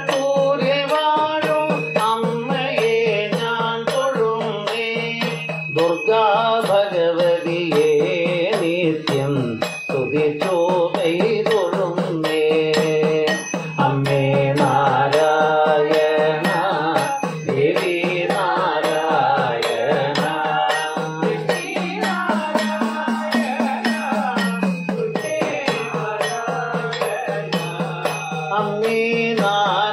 തൂരിൽ വാഴും അമ്മയെ ഞാൻ തൊഴുന്നേ. ദുർഗാ ഭഗവതിയെ നിത്യം സ്തുതിച്ചു കൈതൊഴുന്നേ. അമ്മേ നാരായണ ദേവി നാരായണ. അമ്മേ നാരായണ